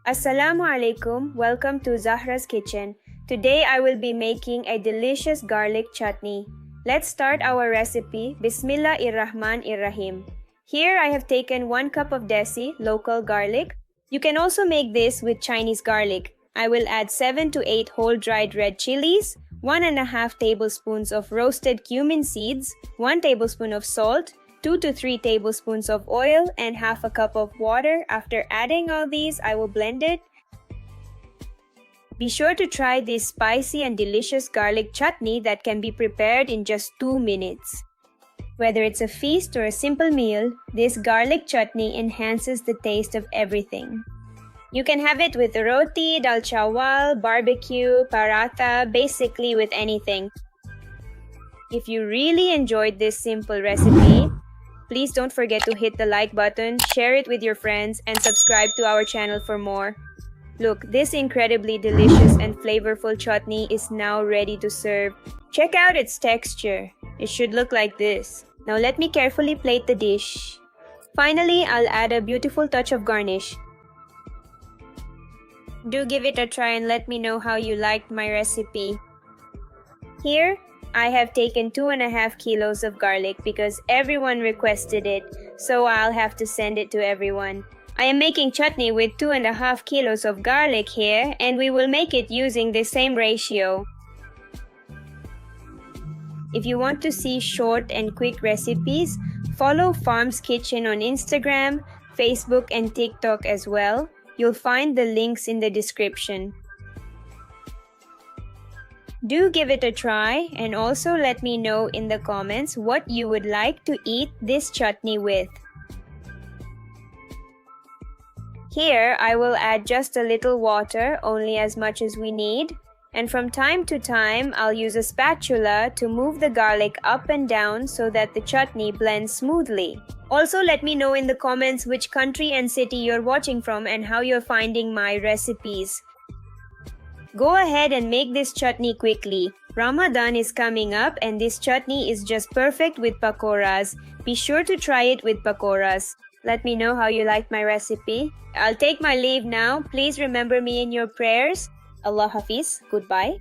Assalamu alaikum, welcome to Zahra's Kitchen. Today I will be making a delicious garlic chutney. Let's start our recipe. Bismillahirrahmanirrahim. Here I have taken 1 cup of desi, local garlic. You can also make this with Chinese garlic. I will add 7 to 8 whole dried red chilies, 1.5 tablespoons of roasted cumin seeds, 1 tablespoon of salt, 2 to 3 tablespoons of oil, and half a cup of water. After adding all these, I will blend it. Be sure to try this spicy and delicious garlic chutney that can be prepared in just 2 minutes. Whether it's a feast or a simple meal, this garlic chutney enhances the taste of everything. You can have it with roti, dal chawal, barbecue, paratha, basically with anything. If you really enjoyed this simple recipe, please don't forget to hit the like button, share it with your friends, and subscribe to our channel for more. Look, this incredibly delicious and flavorful chutney is now ready to serve. Check out its texture. It should look like this. Now let me carefully plate the dish. Finally, I'll add a beautiful touch of garnish. Do give it a try and let me know how you liked my recipe. Here, I have taken 2.5 kilos of garlic because everyone requested it, so I'll have to send it to everyone. I am making chutney with 2.5 kilos of garlic here, and we will make it using the same ratio. If you want to see short and quick recipes, follow Faamz Kitchen on Instagram, Facebook, and TikTok as well. You'll find the links in the description. Do give it a try and also let me know in the comments what you would like to eat this chutney with. Here I will add just a little water, only as much as we need. And from time to time, I'll use a spatula to move the garlic up and down so that the chutney blends smoothly. Also, let me know in the comments which country and city you're watching from and how you're finding my recipes. Go ahead and make this chutney quickly. Ramadan is coming up and this chutney is just perfect with pakoras. Be sure to try it with pakoras. Let me know how you liked my recipe. I'll take my leave now. Please remember me in your prayers. Allah Hafiz. Goodbye.